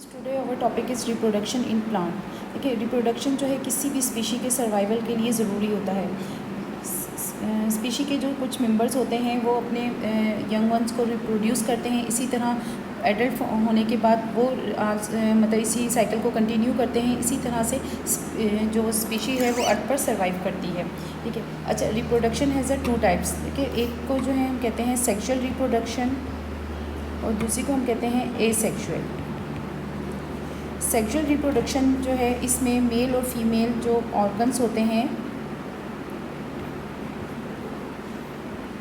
Today our topic is reproduction in plant. देखिए, reproduction जो है किसी भी स्पीशी के सर्वाइवल के लिए ज़रूरी होता है। स्पीशी के जो कुछ मेंबर्स होते हैं वो अपने यंग वंस को रिप्रोड्यूस करते हैं। इसी तरह एडल्ट होने के बाद वो मतलब इसी साइकिल को कंटिन्यू करते हैं। इसी तरह से जो स्पीशी है वो अर्थ पर सर्वाइव करती है। ठीक है। अच्छा, रिप्रोडक्शन हैज़ अ 2 टाइप्स। देखिए, एक को जो है हम कहते हैं सेक्शुअल रिप्रोडक्शन और दूसरी को हम कहते हैं एसेक्सुअल। सेक्सुअल रिप्रोडक्शन जो है इसमें मेल और फीमेल जो ऑर्गन्स होते हैं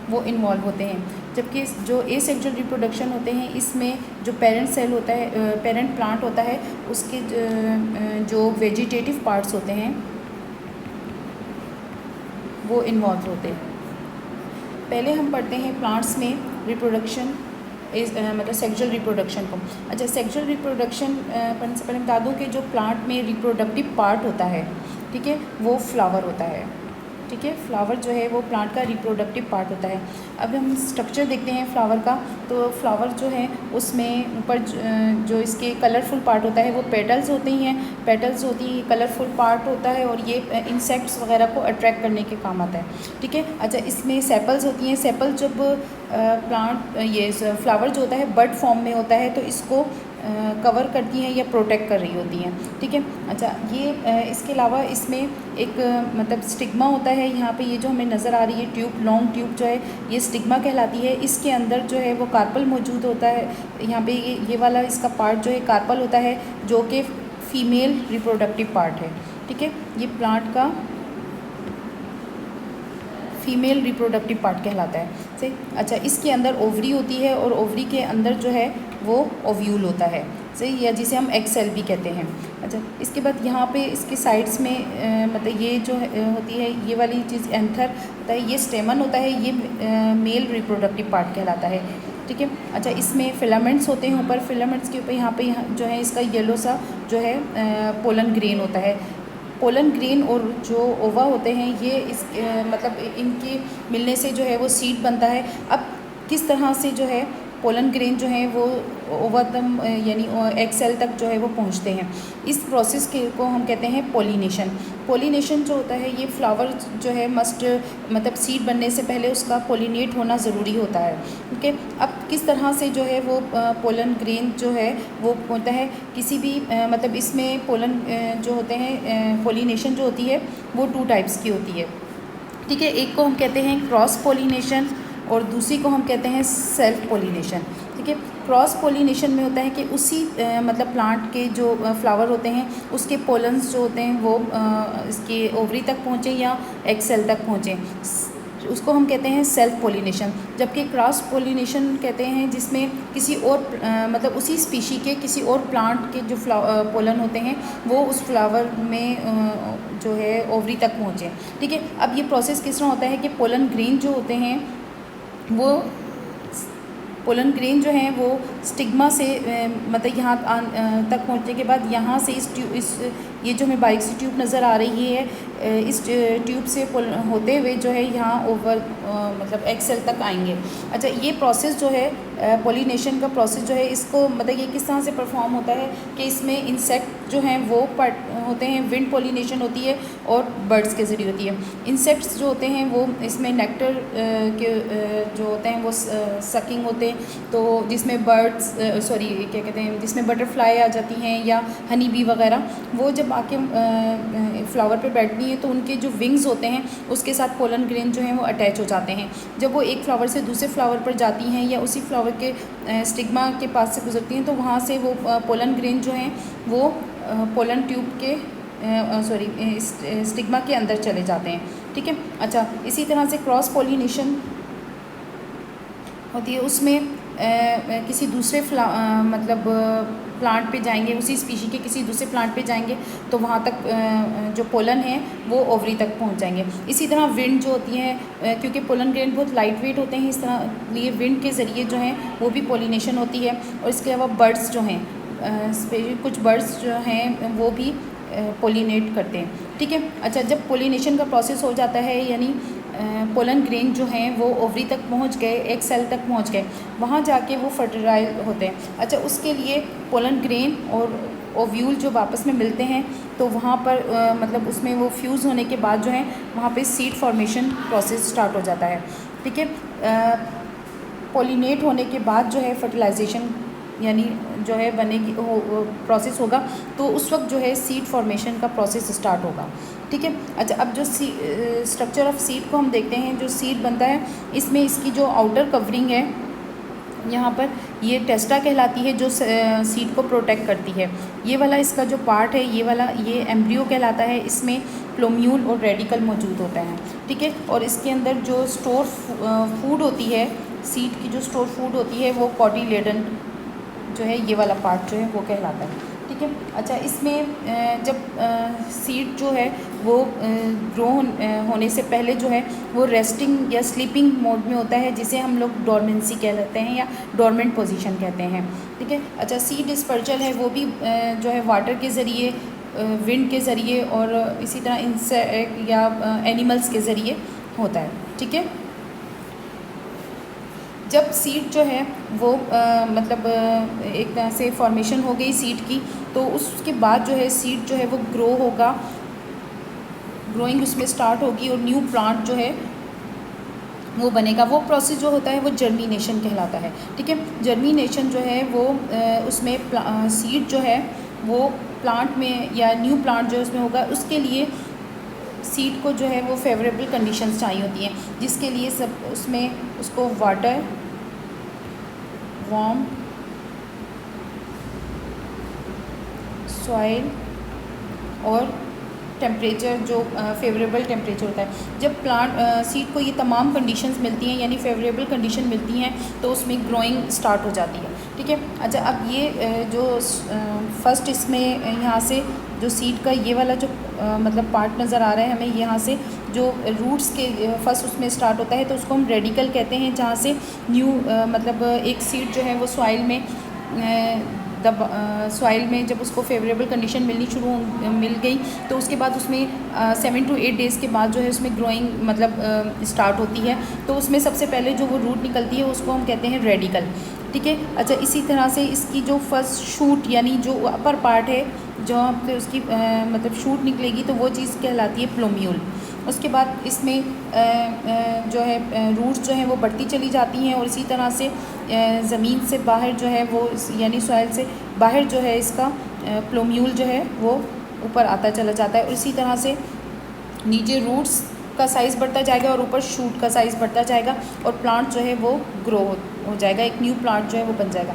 वो इन्वॉल्व होते हैं, जबकि जो एसेक्सुअल रिप्रोडक्शन होते हैं इसमें जो पेरेंट सेल होता है, पेरेंट प्लांट होता है, उसके जो वेजिटेटिव पार्ट्स होते हैं वो इन्वॉल्व होते हैं। पहले हम पढ़ते हैं प्लांट्स में रिप्रोडक्शन मतलब सेक्सुअल रिप्रोडक्शन को। अच्छा, सेक्सुअल रिप्रोडक्शन पढ़ने से पहले बता दूँ कि जो प्लांट में रिप्रोडक्टिव पार्ट होता है, ठीक है, वो फ्लावर होता है। ठीक है, फ्लावर जो है वो प्लांट का रिप्रोडक्टिव पार्ट होता है। अब हम स्ट्रक्चर देखते हैं फ्लावर का, तो फ्लावर जो है उसमें ऊपर जो इसके कलरफुल पार्ट होता है वो पेटल्स होती हैं, पेटल्स होती हैं, कलरफुल पार्ट होता है और ये इंसेक्ट्स वगैरह को अट्रैक्ट करने के काम आता है। ठीक है। अच्छा, इसमें सेपल्स होती हैं। सेपल जब प्लांट ये फ्लावर जो होता है बड फॉर्म में होता है तो इसको कवर करती हैं या प्रोटेक्ट कर रही होती हैं। ठीक है। अच्छा, ये इसके अलावा इसमें एक मतलब स्टिग्मा होता है। यहाँ पे ये जो हमें नज़र आ रही है ट्यूब, लॉन्ग ट्यूब जो है ये स्टिग्मा कहलाती है। इसके अंदर जो है वो कार्पल मौजूद होता है। यहाँ पे ये वाला इसका पार्ट जो है कार्पल होता है, जो कि फीमेल रिप्रोडक्टिव पार्ट है। ठीक है, ये प्लांट का फीमेल रिप्रोडक्टिव पार्ट कहलाता है। सही। अच्छा, इसके अंदर ओवरी होती है और ओवरी के अंदर जो है वो ओव्यूल होता है। सही, या जिसे हम एग सेल भी कहते हैं। अच्छा, इसके बाद यहाँ पे इसके साइड्स में मतलब ये जो होती है ये वाली चीज़ एंथर होता है, ये स्टेमन होता है, ये मेल रिप्रोडक्टिव पार्ट कहलाता है। ठीक है। अच्छा, इसमें फिलामेंट्स होते हैं ऊपर, फिलामेंट्स के ऊपर यहाँ पे जो है इसका येलो सा जो है पोलन ग्रेन होता है। पोलन ग्रेन और जो ओवा होते हैं ये इस मतलब इनके मिलने से जो है वो सीड बनता है। अब किस तरह से जो है पोलन ग्रेन जो है वो ओवातम यानी एग सेल तक जो है वो पहुंचते हैं, इस प्रोसेस को हम कहते हैं पोलिनेशन। पोलिनेशन जो होता है ये फ्लावर जो है मस्ट मतलब सीड बनने से पहले उसका पोलिनेट होना ज़रूरी होता है। ठीक है। अब किस तरह से जो है वो पोलन ग्रेन जो है वो होता है किसी भी मतलब इसमें पोलन जो होते हैं पोलिनेशन जो होती है वो 2 टाइप्स की होती है। ठीक है, एक को हम कहते हैं क्रॉस पोलिनेशन और दूसरी को हम कहते हैं सेल्फ पोलिनेशन। ठीक है, क्रॉस पोलिनेशन में होता है कि उसी मतलब प्लांट के जो फ्लावर होते हैं उसके पोलन्स जो होते हैं वो इसके ओवरी तक पहुँचे या एग सेल तक पहुँचे, उसको हम कहते हैं सेल्फ पोलिनेशन। जबकि क्रॉस पोलिनेशन कहते हैं जिसमें किसी और मतलब उसी स्पीशी के किसी और प्लांट के जो पोलन होते हैं वो उस फ्लावर में जो है ओवरी तक पहुँचे। ठीक है। अब ये प्रोसेस किस तरह होता है कि पोलन ग्रेन जो होते हैं वो पोलन ग्रेन जो है वो स्टिग्मा से मतलब यहाँ तक पहुँचने के बाद यहाँ से इस ये जो हमें बारीक सी ट्यूब नज़र आ रही है इस ट्यूब से होते हुए जो है यहाँ ओवर मतलब एग सेल तक आएंगे। अच्छा, ये प्रोसेस जो है पोलिनेशन का प्रोसेस जो है इसको मतलब ये किस तरह से परफॉर्म होता है कि इसमें इंसेक्ट जो हैं वो होते हैं, विंड पोलिनेशन होती है और बर्ड्स के ज़रिए होती है। इंसेक्ट्स जो होते हैं वो इसमें नेक्टर के जो होते हैं वो सकिंग होते हैं, तो जिसमें बर्ड्स क्या कहते हैं जिसमें बटरफ्लाई आ जाती हैं या हनी बी वगैरह, वो जब आके फ्लावर पे बैठती हैं तो उनके जो विंग्स होते हैं उसके साथ पोलन ग्रेन जो हैं वो अटैच हो जाते हैं। जब वो एक फ्लावर से दूसरे फ्लावर पर जाती हैं या उसी फ्लावर के स्टिग्मा के पास से गुजरती हैं तो वहाँ से वो पोलन ग्रेन जो हैं वो पोलन ट्यूब के स्टिग्मा के अंदर चले जाते हैं। ठीक है। अच्छा, इसी तरह से क्रॉस पोलिनेशन होती है, उसमें किसी दूसरे मतलब प्लांट पे जाएंगे, उसी स्पीशी के किसी दूसरे प्लांट पे जाएंगे तो वहाँ तक जो पोलन है वो ओवरी तक पहुँच जाएंगे। इसी तरह विंड जो होती है क्योंकि पोलन ग्रेन बहुत लाइट वेट होते हैं, इस तरह लिए विंड के ज़रिए जो हैं वो भी पोलिनेशन होती है। और इसके अलावा बर्ड्स जो हैं कुछ बर्ड्स जो हैं वो भी पोलिनेट करते हैं। ठीक है। अच्छा, जब पोलिनेशन का प्रोसेस हो जाता है यानी पोलन ग्रेन जो हैं वो ओवरी तक पहुंच गए, एक सेल तक पहुंच गए, वहाँ जाके वो फर्टिलाइज होते हैं। अच्छा, उसके लिए पोलन ग्रेन और ओव्यूल जो आपस में मिलते हैं तो वहाँ पर मतलब उसमें वो फ्यूज़ होने के बाद जो है वहाँ पे सीड फॉर्मेशन प्रोसेस स्टार्ट हो जाता है। ठीक है, पॉलिनेट होने के बाद जो है फर्टिलाइजेशन यानी जो है बनेगी प्रोसेस होगा, तो उस वक्त जो है सीड फॉर्मेशन का प्रोसेस स्टार्ट होगा। ठीक है। अच्छा, अब जो स्ट्रक्चर ऑफ सीड को हम देखते हैं, जो सीड बनता है इसमें इसकी जो आउटर कवरिंग है यहाँ पर ये टेस्टा कहलाती है, जो सीड को प्रोटेक्ट करती है। ये वाला इसका जो पार्ट है, ये वाला ये एम्ब्रियो कहलाता है, इसमें प्लोम्यूल और रेडिकल मौजूद होता है। ठीक है, और इसके अंदर जो स्टोर फूड होती है, सीड की जो स्टोर फूड होती है वो कॉटिलेडन जो है ये वाला पार्ट जो है वो कहलाता है। ठीक है। अच्छा, इसमें जब सीड जो है वो ग्रो होने से पहले जो है वो रेस्टिंग या स्लीपिंग मोड में होता है, जिसे हम लोग डोरमेंसी कहते हैं या डोरमेंट पोजीशन कहते हैं। ठीक है। अच्छा, सीड डिस्पर्चल है वो भी जो है वाटर के ज़रिए, विंड के ज़रिए और इसी तरह इंसेक्ट या एनिमल्स के ज़रिए होता है। ठीक है। जब सीड जो है वो मतलब एक तरह से फॉर्मेशन हो गई सीड की, तो उसके बाद जो है सीड जो है वो ग्रो होगा, ग्रोइंग उसमें स्टार्ट होगी और न्यू प्लांट जो है वो बनेगा। वो प्रोसेस जो होता है वो जर्मिनेशन कहलाता है। ठीक है, जर्मिनेशन जो है वो उसमें सीड जो है वो प्लांट में या न्यू प्लांट जो उसमें होगा, उसके लिए सीड को जो है वो फेवरेबल कंडीशंस चाहिए होती हैं, जिसके लिए सब उसमें उसको वाटर, वार्म सॉइल और टेम्परेचर जो फेवरेबल टेम्परेचर होता है। जब प्लांट सीड को ये तमाम कंडीशंस मिलती हैं यानी फेवरेबल कंडीशन मिलती हैं तो उसमें ग्रोइंग स्टार्ट हो जाती है। ठीक है। अच्छा, अब ये जो फर्स्ट इसमें यहाँ से जो सीड का ये वाला जो मतलब पार्ट नज़र आ रहा है हमें, यहाँ से जो रूट्स के फर्स्ट उसमें स्टार्ट होता है तो उसको हम रेडिकल कहते हैं, जहाँ से न्यू मतलब एक सीड जो है वो सॉइल में सॉइल में जब उसको फेवरेबल कंडीशन मिल गई तो उसके बाद उसमें 7 to 8 डेज़ के बाद जो है उसमें ग्रोइंग मतलब स्टार्ट होती है। तो उसमें सबसे पहले जो वो रूट निकलती है उसको हम कहते हैं रेडिकल। ठीक है। अच्छा, इसी तरह से इसकी जो फर्स्ट शूट यानी जो अपर पार्ट है जहाँ पे उसकी मतलब शूट निकलेगी तो वो चीज़ कहलाती है प्लोम्यूल। उसके बाद इसमें जो है रूट्स जो हैं वो बढ़ती चली जाती हैं और इसी तरह से ज़मीन से बाहर जो है वो यानी सॉइल से बाहर जो है इसका प्लोम्यूल जो है वो ऊपर आता चला जाता है और इसी तरह से नीचे रूट्स का साइज़ बढ़ता जाएगा और ऊपर शूट का साइज़ बढ़ता जाएगा और प्लांट जो है वो ग्रो हो जाएगा, एक न्यू प्लांट जो है वो बन जाएगा।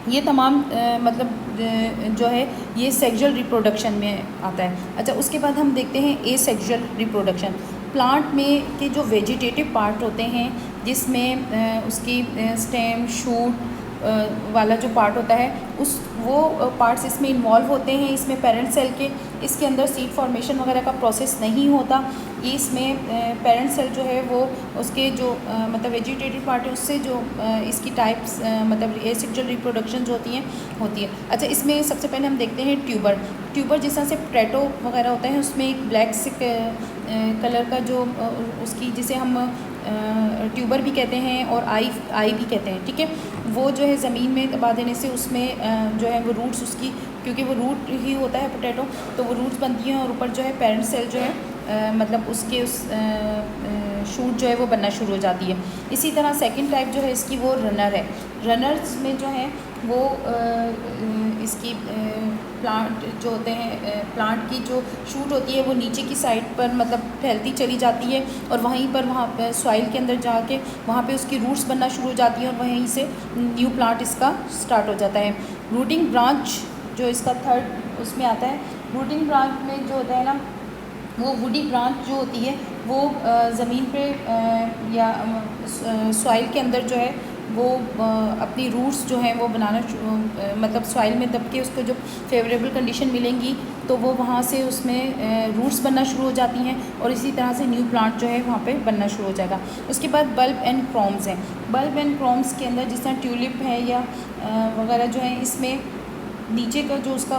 ये तमाम मतलब जो है ये सेक्सुअल रिप्रोडक्शन में आता है। अच्छा, उसके बाद हम देखते हैं एसेक्सुअल रिप्रोडक्शन। प्लांट में के जो वेजिटेटिव पार्ट होते हैं जिसमें उसकी स्टेम, शूट वाला जो पार्ट होता है वो पार्ट्स इसमें इन्वॉल्व होते हैं। इसमें पेरेंट सेल के इसके अंदर सीड फॉर्मेशन वगैरह का प्रोसेस नहीं होता। ये इसमें पेरेंट सेल जो है वो उसके जो मतलब वेजिटेटिव पार्ट है उससे जो इसकी टाइप्स मतलब एसेक्सुअल रिप्रोडक्शन जो होती है। अच्छा, इसमें सबसे पहले हम देखते हैं ट्यूबर जिस तरह से पोटैटो वगैरह होता है उसमें एक ब्लैक से कलर का जो उसकी जिसे हम ट्यूबर भी कहते हैं और आई भी कहते हैं। ठीक है, वो जो है ज़मीन में दबा देने से उसमें जो है वो रूट्स उसकी, क्योंकि वो रूट ही होता है पोटैटो, तो वो रूट्स बनती हैं और ऊपर जो है पेरेंट सेल जो है मतलब उसके उस शूट जो है वो बनना शुरू हो जाती है। इसी तरह सेकंड टाइप जो है इसकी वो रनर है। रनर्स में जो है वो इसकी प्लांट जो होते हैं प्लांट की जो शूट होती है वो नीचे की साइड पर मतलब फैलती चली जाती है और वहीं पर वहाँ पर सॉइल के अंदर जाके वहाँ पे उसकी रूट्स बनना शुरू हो जाती हैं और वहीं से न्यू प्लांट इसका स्टार्ट हो जाता है। रूटिंग ब्रांच जो इसका थर्ड उसमें आता है। रूटिंग ब्रांच में जो होता है ना वो वुडी ब्रांच जो होती है वो ज़मीन पे या सॉइल के अंदर जो है वो अपनी रूट्स जो हैं वो बनाना मतलब सॉइल में दब के उसको जो फेवरेबल कंडीशन मिलेंगी तो वो वहाँ से उसमें रूट्स बनना शुरू हो जाती हैं और इसी तरह से न्यू प्लांट जो है वहाँ पे बनना शुरू हो जाएगा। उसके बाद बल्ब एंड क्रोम्स हैं। बल्ब एंड क्रोम्स के अंदर जिस तरह ट्यूलिप है या वगैरह जो है इसमें नीचे का जो उसका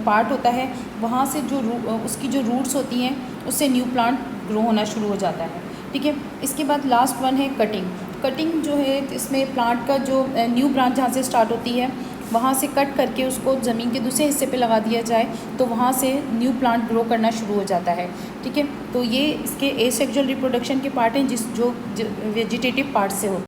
पार्ट होता है वहाँ से जो उसकी जो रूट्स होती हैं उससे न्यू प्लांट ग्रो होना शुरू हो जाता है। ठीक है, इसके बाद लास्ट वन है कटिंग। कटिंग जो है इसमें प्लांट का जो न्यू ब्रांच जहाँ से स्टार्ट होती है वहाँ से कट करके उसको ज़मीन के दूसरे हिस्से पे लगा दिया जाए तो वहाँ से न्यू प्लांट ग्रो करना शुरू हो जाता है। ठीक है, तो ये इसके एसेक्सुअल रिप्रोडक्शन के पार्ट हैं जो वेजिटेटिव पार्ट से होते हैं।